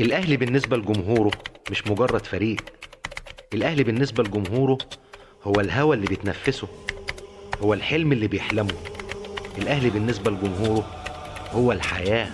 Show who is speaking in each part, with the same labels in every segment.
Speaker 1: الأهلي بالنسبة لجمهوره مش مجرد فريق. الأهلي بالنسبة لجمهوره هو الهوى اللي بيتنفسه، هو الحلم اللي بيحلمه. الأهلي بالنسبة لجمهوره هو الحياة.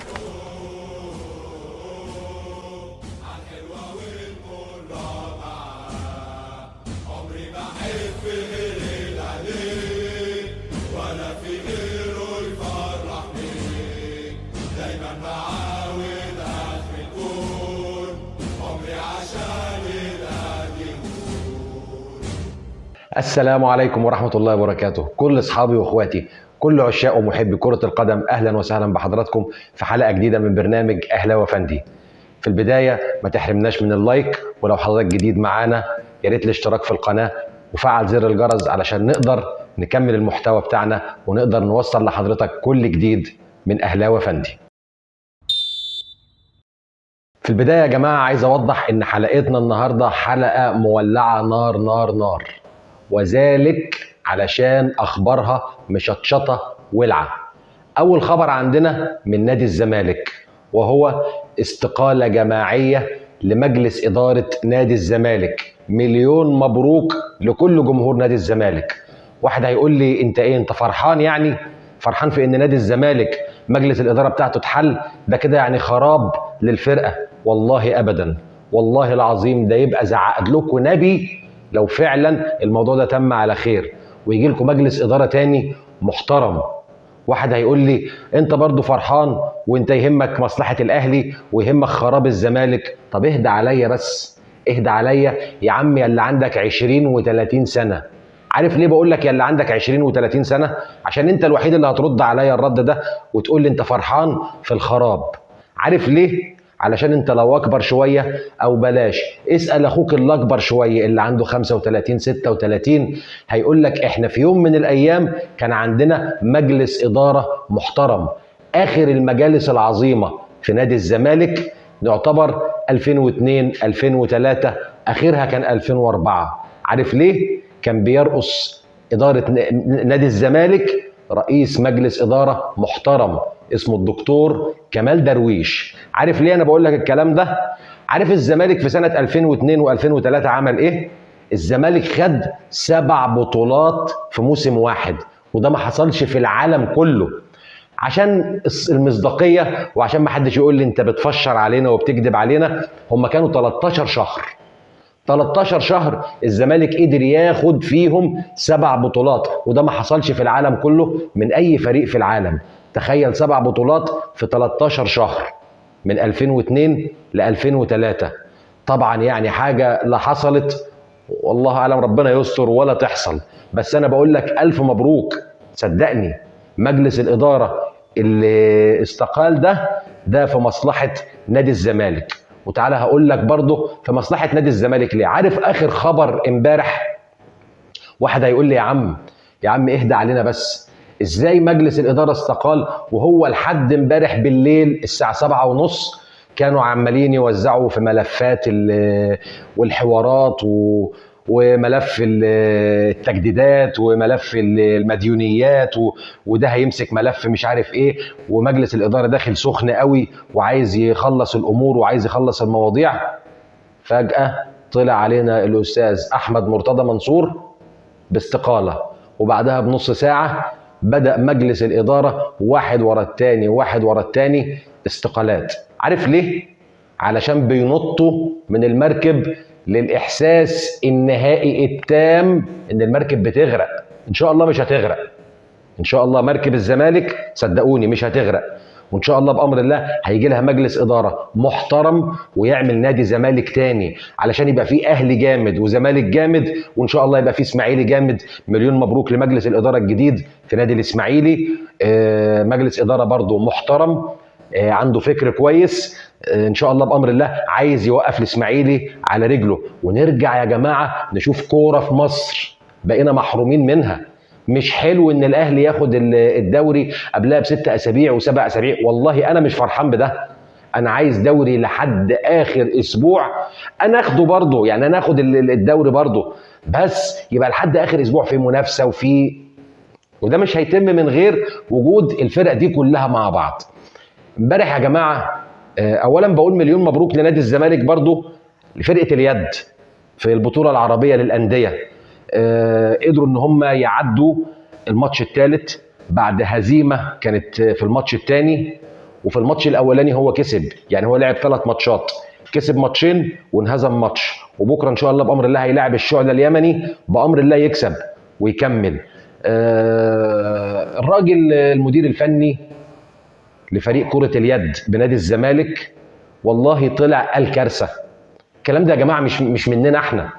Speaker 2: السلام عليكم ورحمة الله وبركاته. كل أصحابي وأخواتي، كل عشاق ومحبي كرة القدم، أهلا وسهلا بحضراتكم في حلقة جديدة من برنامج أهلاوي فندي. في البداية ما تحرمناش من اللايك، ولو حضرتك جديد معانا يا ريت الاشتراك في القناة وفعل زر الجرس علشان نقدر نكمل المحتوى بتاعنا ونقدر نوصل لحضرتك كل جديد من أهلاوي فندي. في البداية يا جماعة عايز أوضح إن حلقتنا النهاردة حلقة مولعة نار نار نار، وذلك علشان أخبارها مشطشطة ولعة. أول خبر عندنا من نادي الزمالك، وهو استقالة جماعية لمجلس إدارة نادي الزمالك. مليون مبروك لكل جمهور نادي الزمالك. واحد هيقول لي أنت إيه، أنت فرحان يعني؟ فرحان في إن نادي الزمالك مجلس الإدارة بتاعته اتحل؟ ده كده يعني خراب للفرقة. والله أبدا، والله العظيم ده يبقى زعق لكم نبي لو فعلا الموضوع ده تم على خير ويجي لكم مجلس إدارة تاني محترم. واحد هيقول لي انت برضو فرحان وانت يهمك مصلحة الاهلي ويهمك خراب الزمالك. طب اهدى عليا بس، اهدى عليا يا عم يا اللي عندك 20 و30 سنة. عارف ليه بقول لك يا اللي عندك 20 و30 سنة؟ عشان انت الوحيد اللي هترد عليا الرد ده وتقول لي انت فرحان في الخراب. عارف ليه؟ علشان انت لو اكبر شويه، او بلاش اسال اخوك اللي اكبر شويه اللي عنده 35 36، هيقول لك احنا في يوم من الايام كان عندنا مجلس اداره محترم. اخر المجالس العظيمه في نادي الزمالك يعتبر 2002 2003، اخرها كان 2004. عارف ليه؟ كان بيرقص اداره نادي الزمالك رئيس مجلس اداره محترم اسمه الدكتور كمال درويش. عارف ليه انا بقول لك الكلام ده؟ عارف الزمالك في سنه 2002 و2003 عمل ايه؟ الزمالك خد 7 بطولات في موسم واحد، وده ما حصلش في العالم كله. عشان المصداقيه وعشان ما حدش يقول لي انت بتفشر علينا وبتكذب علينا، هم كانوا 13 شهر. 13 شهر الزمالك قدر ياخد فيهم 7 بطولات، وده ما حصلش في العالم كله من اي فريق في العالم. تخيل 7 بطولات في 13 شهر من 2002 ل 2003. طبعا يعني حاجه لا حصلت، والله اعلم ربنا يستر ولا تحصل. بس انا بقول لك الف مبروك، صدقني مجلس الاداره اللي استقال ده في مصلحه نادي الزمالك. وتعالى هقول لك برضه في مصلحه نادي الزمالك ليه. عارف اخر خبر امبارح؟ واحد هيقول لي يا عم اهدى علينا بس، ازاي مجلس الاداره استقال وهو لحد امبارح بالليل الساعه 7:30 كانوا عمالين يوزعوا في ملفات والحوارات وملف التجديدات وملف المديونيات وده هيمسك ملف مش عارف ايه، ومجلس الاداره داخل سخن قوي وعايز يخلص الامور وعايز يخلص المواضيع. فجاه طلع علينا الاستاذ احمد مرتضى منصور باستقالة، وبعدها بنص ساعة بدأ مجلس الإدارة واحد ورا التاني واحد ورا التاني استقالات. عارف ليه؟ علشان بينطوا من المركب للإحساس النهائي التام إن المركب بتغرق. إن شاء الله مش هتغرق، ان شاء الله مركب الزمالك صدقوني مش هتغرق، وان شاء الله بامر الله هيجي لها مجلس اداره محترم ويعمل نادي زمالك تاني علشان يبقى فيه اهلي جامد وزمالك جامد، وان شاء الله يبقى فيه اسماعيلي جامد. مليون مبروك لمجلس الاداره الجديد في نادي الاسماعيلي. مجلس اداره برضو محترم، عنده فكر كويس. ان شاء الله بامر الله عايز يوقف الاسماعيلي على رجله، ونرجع يا جماعه نشوف كوره في مصر بقينا محرومين منها. مش حلو ان الاهلي ياخد الدوري قبلها ب6 اسابيع و7 اسابيع. والله انا مش فرحان بده، انا عايز دوري لحد اخر اسبوع. انا اخده برضه، يعني انا اخد الدوري برضه، بس يبقى لحد اخر اسبوع في منافسه وده مش هيتم من غير وجود الفرق دي كلها مع بعض. امبارح يا جماعه اولا بقول مليون مبروك لنادي الزمالك برضو، لفرقه اليد في البطوله العربيه للانديه. قدروا ان هم يعدوا الماتش الثالث بعد هزيمه كانت في الماتش الثاني، وفي الماتش الاولاني هو كسب، يعني هو لعب 3 ماتشات، كسب ماتشين وانهزم ماتش، وبكره ان شاء الله بامر الله هيلاعب الشعلة اليمني، بامر الله يكسب ويكمل. الراجل المدير الفني لفريق كرة اليد بنادي الزمالك والله طلع قال كارثة. الكلام ده يا جماعة مش مننا احنا،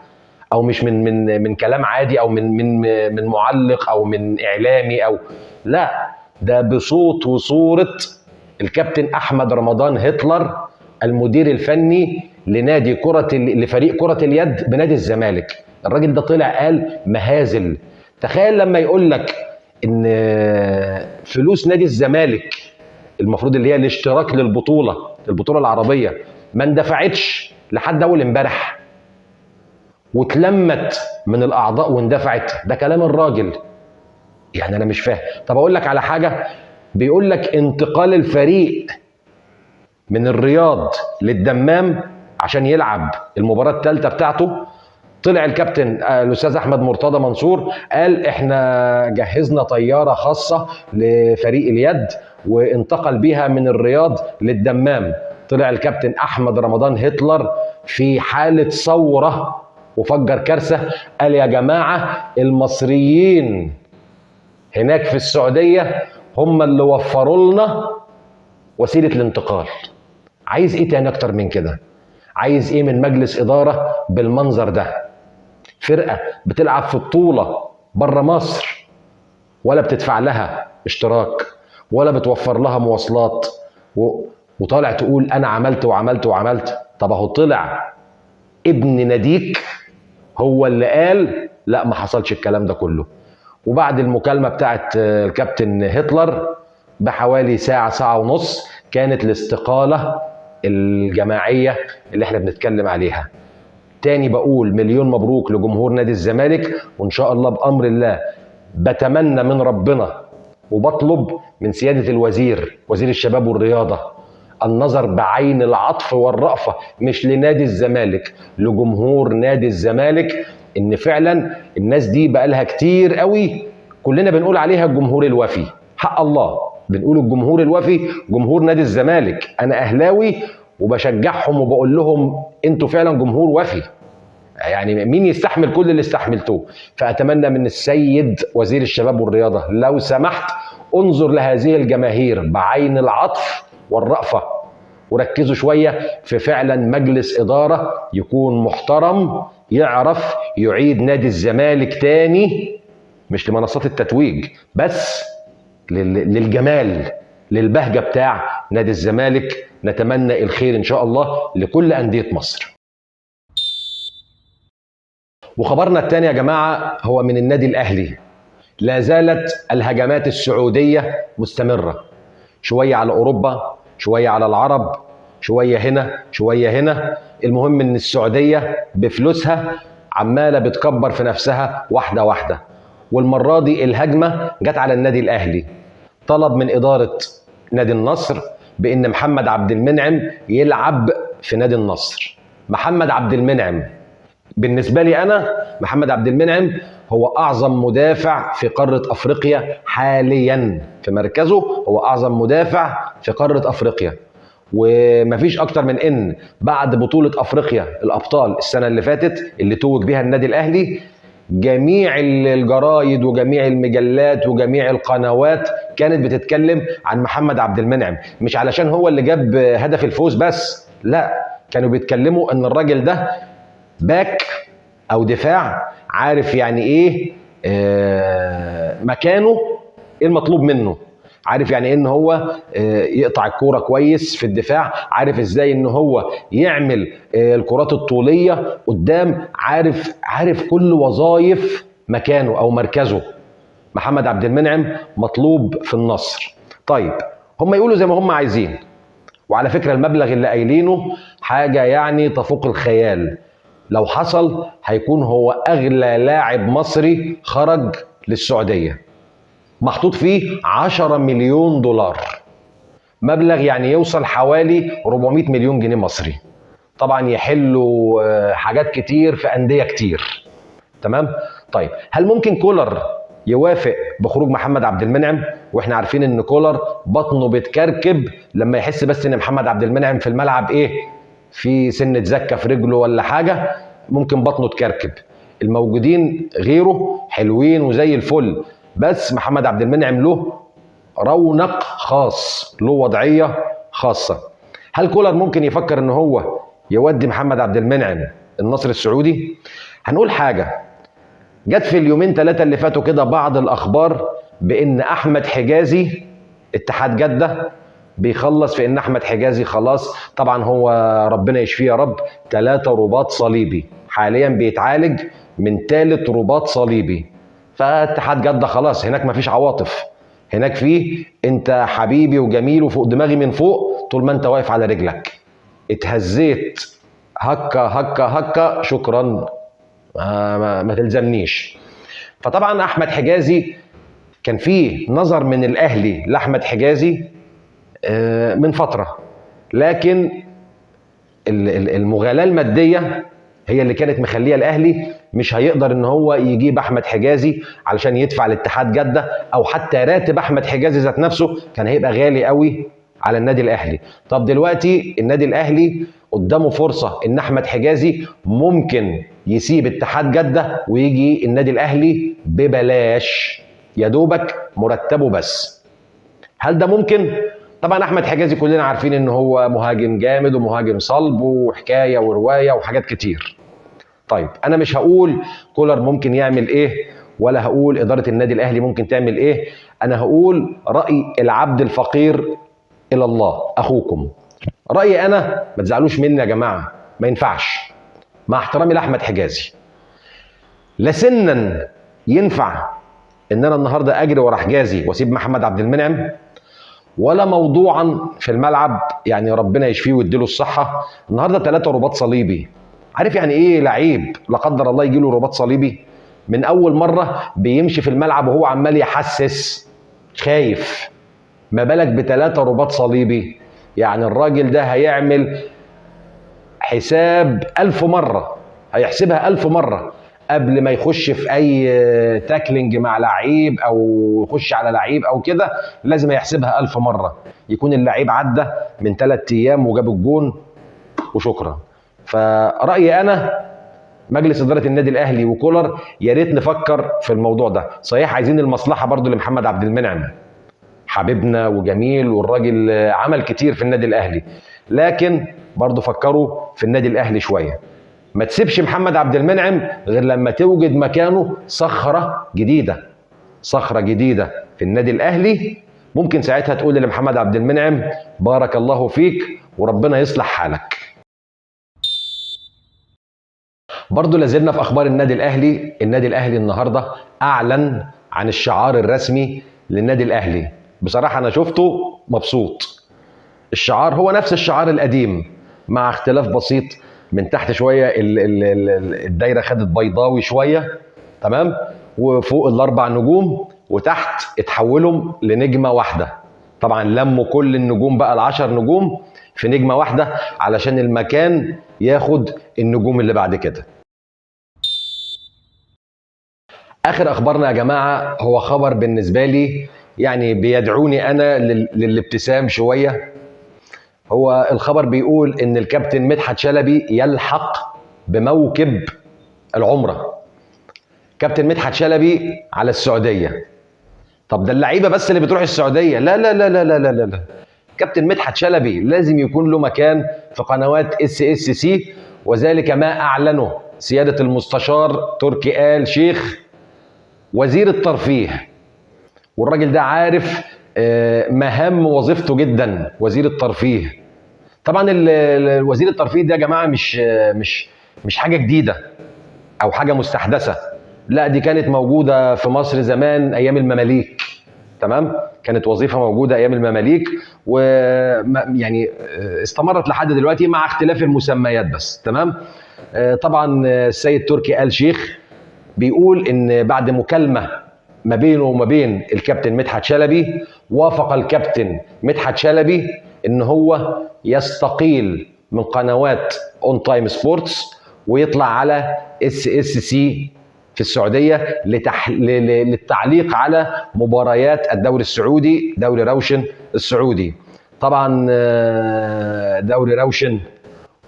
Speaker 2: او مش من كلام عادي، او من معلق او من اعلامي، او لا، ده بصوت وصورة الكابتن احمد رمضان هتلر المدير الفني لفريق كرة اليد بنادي الزمالك. الراجل ده طلع قال مهازل. تخيل لما يقول لك ان فلوس نادي الزمالك المفروض اللي هي الاشتراك البطولة العربية ما اندفعتش لحد اول امبارح، واتلمت من الاعضاء واندفعت. ده كلام الراجل، يعني انا مش فاهم. طب اقول لك على حاجه، بيقول لك انتقال الفريق من الرياض للدمام عشان يلعب المباراه الثالثه بتاعته. طلع الكابتن الاستاذ احمد مرتضى منصور قال احنا جهزنا طياره خاصه لفريق اليد وانتقل بيها من الرياض للدمام. طلع الكابتن احمد رمضان هتلر في حاله ثوره وفجر كارثه، قال يا جماعه المصريين هناك في السعوديه هم اللي وفروا لنا وسيله الانتقال. عايز ايه تاني اكتر من كده؟ عايز ايه من مجلس اداره بالمنظر ده؟ فرقه بتلعب في بطوله بره مصر ولا بتدفع لها اشتراك ولا بتوفر لها مواصلات، وطالع تقول انا عملت وعملت وعملت. طب اهو طلع ابن ناديك هو اللي قال لا ما حصلش الكلام ده كله. وبعد المكالمه بتاعت الكابتن هتلر بحوالي ساعه ونص كانت الاستقاله الجماعيه اللي احنا بنتكلم عليها. تاني بقول مليون مبروك لجمهور نادي الزمالك، وان شاء الله بامر الله بتمنى من ربنا وبطلب من سياده وزير الشباب والرياضه النظر بعين العطف والرأفة، مش لنادي الزمالك، لجمهور نادي الزمالك، ان فعلا الناس دي بقالها كتير قوي كلنا بنقول عليها الجمهور الوفي. حق الله بنقول الجمهور الوفي جمهور نادي الزمالك. انا اهلاوي وبشجعهم وبقول لهم انتوا فعلا جمهور وفي، يعني مين يستحمل كل اللي استحملتوه. فاتمنى من السيد وزير الشباب والرياضه لو سمحت انظر لهذه الجماهير بعين العطف والرأفة، وركزوا شوية في فعلا مجلس إدارة يكون محترم يعرف يعيد نادي الزمالك تاني، مش لمنصات التتويج بس، للجمال للبهجة بتاع نادي الزمالك. نتمنى الخير إن شاء الله لكل أندية مصر. وخبرنا الثاني يا جماعة هو من النادي الأهلي. لا زالت الهجمات السعودية مستمرة، شوية على أوروبا، شوية على العرب، شوية هنا شوية هنا. المهم إن السعودية بفلوسها عمالة بتكبر في نفسها واحدة واحدة. والمرة دي الهجمة جت على النادي الأهلي. طلب من إدارة نادي النصر بإن محمد عبد المنعم يلعب في نادي النصر. محمد عبد المنعم بالنسبة لي أنا، محمد عبد المنعم هو أعظم مدافع في قارة أفريقيا حاليا في مركزه، هو أعظم مدافع في قارة أفريقيا. ومفيش أكتر من إن بعد بطولة أفريقيا الأبطال السنة اللي فاتت اللي توج بها النادي الأهلي، جميع الجرايد وجميع المجلات وجميع القنوات كانت بتتكلم عن محمد عبد المنعم، مش علشان هو اللي جاب هدف الفوز بس، لا، كانوا بيتكلموا ان الراجل ده باك او دفاع عارف يعني ايه مكانه، ايه المطلوب منه، عارف يعني ايه ان هو يقطع الكوره كويس في الدفاع، عارف ازاي ان هو يعمل الكرات الطوليه قدام، عارف كل وظائف مكانه او مركزه. محمد عبد المنعم مطلوب في النصر. طيب هم يقولوا زي ما هم عايزين، وعلى فكره المبلغ اللي قايلينه حاجه يعني تفوق الخيال. لو حصل هيكون هو اغلى لاعب مصري خرج للسعوديه، محطوط فيه 10 مليون دولار. مبلغ يعني يوصل حوالي 400 مليون جنيه مصري. طبعا يحلوا حاجات كتير في أندية كتير. تمام. طيب هل ممكن كولر يوافق بخروج محمد عبد المنعم؟ واحنا عارفين ان كولر بطنه بتكركب لما يحس بس ان محمد عبد المنعم في الملعب ايه، في سنة زكة في رجله ولا حاجة، ممكن بطنه تكركب. الموجودين غيره حلوين وزي الفل، بس محمد عبد المنعم له رونق خاص، له وضعية خاصة. هل كولر ممكن يفكر ان هو يودي محمد عبد المنعم النصر السعودي؟ هنقول حاجة، جت في اليومين ثلاثة اللي فاتوا كده بعض الأخبار بإن أحمد حجازي اتحاد جدة بيخلص في إن أحمد حجازي خلاص، طبعا هو ربنا يشفيه يا رب، 3 رباط صليبي حاليا بيتعالج من 3 رباط صليبي. فاتحاد جدة خلاص هناك مفيش عواطف، هناك فيه أنت حبيبي وجميل وفوق دماغي من فوق طول ما أنت واقف على رجلك. اتهزيت هكا هكا هكا شكرا، ما تلزمنيش. فطبعا احمد حجازي كان فيه نظر من الاهلي لاحمد حجازي من فتره، لكن المغالاه الماديه هي اللي كانت مخليه الاهلي مش هيقدر ان هو يجيب احمد حجازي علشان يدفع لاتحاد جده، او حتى راتب احمد حجازي ذات نفسه كان هيبقى غالي قوي على النادي الاهلي. طب دلوقتي النادي الاهلي قدامه فرصه ان احمد حجازي ممكن يسيب اتحاد جده ويجي النادي الاهلي ببلاش، يا دوبك مرتبه بس. هل ده ممكن؟ طبعا احمد حجازي كلنا عارفين ان هو مهاجم جامد ومهاجم صلب وحكايه وروايه وحاجات كتير. طيب انا مش هقول كولر ممكن يعمل ايه، ولا هقول اداره النادي الاهلي ممكن تعمل ايه، انا هقول راي العبد الفقير الى الله اخوكم. رايي انا، ما تزعلوش مني يا جماعه، ما ينفعش مع احترامي لاحمد حجازي، لا سنا ينفع ان انا النهارده اجري ورا حجازي واسيب محمد عبد المنعم، ولا موضوعا في الملعب يعني ربنا يشفيه ويديله الصحه. النهارده 3 رباط صليبي، عارف يعني ايه لعيب لا قدر الله يجي له رباط صليبي؟ من اول مره بيمشي في الملعب وهو عمال يحسس خايف، ما بالك ب3 رباط صليبي؟ يعني الراجل ده هيعمل حساب 1000 مرة، هيحسبها 1000 مرة قبل ما يخش في أي تاكلينج مع لعيب أو يخش على لعيب أو كده، لازم يحسبها 1000 مرة، يكون اللعيب عدى من 3 أيام وجاب الجون وشكرا. فرأيي أنا مجلس إدارة النادي الأهلي وكولر يا ريت نفكر في الموضوع ده. صحيح عايزين المصلحة برضو لمحمد عبد المنعم، حبيبنا وجميل والراجل عمل كتير في النادي الاهلي، لكن برضه فكروا في النادي الاهلي شويه. ما تسيبش محمد عبد المنعم غير لما توجد مكانه صخره جديده، صخره جديده في النادي الاهلي، ممكن ساعتها تقول لمحمد عبد المنعم بارك الله فيك وربنا يصلح حالك. برضه لازلنا في اخبار النادي الاهلي. النادي الاهلي النهارده اعلن عن الشعار الرسمي للنادي الاهلي، بصراحه انا شفته مبسوط. الشعار هو نفس الشعار القديم مع اختلاف بسيط، من تحت شويه الدايره خدت بيضاوي شويه، تمام، وفوق ال4 نجوم، وتحت اتحولوا لنجمه واحده. طبعا لموا كل النجوم بقى ال10 نجوم في نجمه واحده علشان المكان ياخد النجوم اللي بعد كده. اخر اخبارنا يا جماعه هو خبر بالنسبه لي يعني بيدعوني انا للابتسام شويه. هو الخبر بيقول ان الكابتن مدحت شلبي يلحق بموكب العمره. كابتن مدحت شلبي على السعوديه. طب ده اللعيبه بس اللي بتروح السعوديه؟ لا لا لا لا لا لا لا. كابتن مدحت شلبي لازم يكون له مكان في قنوات SSC، وذلك ما اعلنه سياده المستشار تركي آل شيخ وزير الترفيه. والراجل ده عارف مهام وظيفته جدا، وزير الترفيه. طبعا وزير الترفيه ده يا جماعه مش حاجه جديده او حاجه مستحدثه، لا دي كانت موجوده في مصر زمان ايام المماليك، تمام، كانت وظيفه موجوده ايام المماليك ويعني استمرت لحد دلوقتي مع اختلاف المسميات بس، تمام. طبعا السيد تركي آل شيخ بيقول ان بعد مكالمه ما بينه وما بين الكابتن مدحت شلبي، وافق الكابتن مدحت شلبي ان هو يستقيل من قنوات اون تايم سبورتس ويطلع على SSC في السعوديه للتعليق على مباريات الدوري السعودي، دوري روشن السعودي. طبعا دوري روشن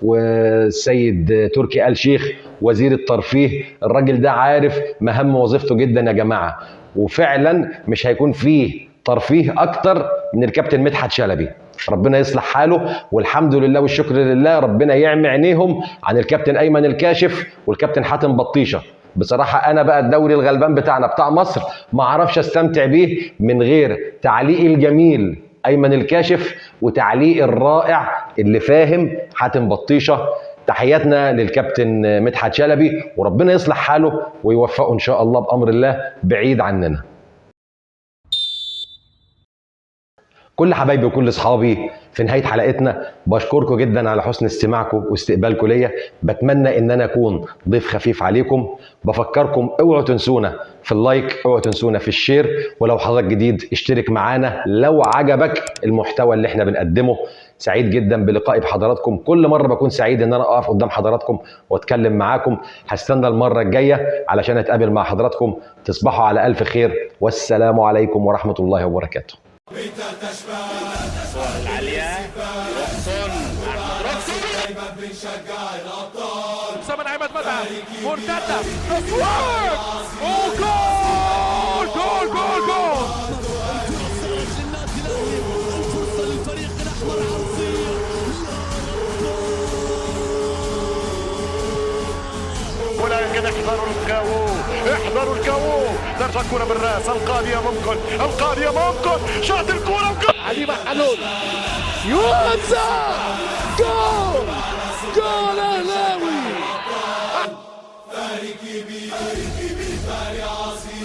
Speaker 2: والسيد تركي آل شيخ وزير الترفيه، الراجل ده عارف مهام وظيفته جدا يا جماعه، وفعلا مش هيكون فيه ترفيه اكتر من الكابتن مدحت شلبي. ربنا يصلح حاله، والحمد لله والشكر لله، ربنا يعمي عينيهم عن الكابتن ايمن الكاشف والكابتن حاتم بطيشه. بصراحه انا بقى الدوري الغلبان بتاعنا بتاع مصر ما اعرفش استمتع بيه من غير تعليق الجميل ايمن الكاشف وتعليق الرائع اللي فاهم حاتم بطيشه. تحياتنا للكابتن مدحت شلبي، وربنا يصلح حاله ويوفقه ان شاء الله بامر الله بعيد عننا. كل حبايبي وكل اصحابي، في نهايه حلقتنا بشكركم جدا على حسن استماعكم واستقبالكم ليا. بتمنى ان انا اكون ضيف خفيف عليكم. بفكركم اوعوا تنسونا في اللايك، اوعوا تنسونا في الشير، ولو حضرتك جديد اشترك معانا لو عجبك المحتوى اللي احنا بنقدمه. سعيد جدا بلقائي بحضراتكم، كل مره بكون سعيد ان انا اقف قدام حضراتكم واتكلم معاكم. هستنى المره الجايه علشان اتقابل مع حضراتكم. تصبحوا على الف خير، والسلام عليكم ورحمه الله وبركاته.
Speaker 3: العالية روكسون دايما
Speaker 4: بنشجع الابطال. اسامه عماد متعب مرتده تصوير وجول جول جول جول. الفرصه للفريق الاحمر عرضيه. ولكن احذروا الكاو، احذروا الكاو. ترجع الكره بالراس، القاضيه ممكن شاط الكره علي محلول يوزع جول جول اهلاوي. فريق كبير فريق عظيم.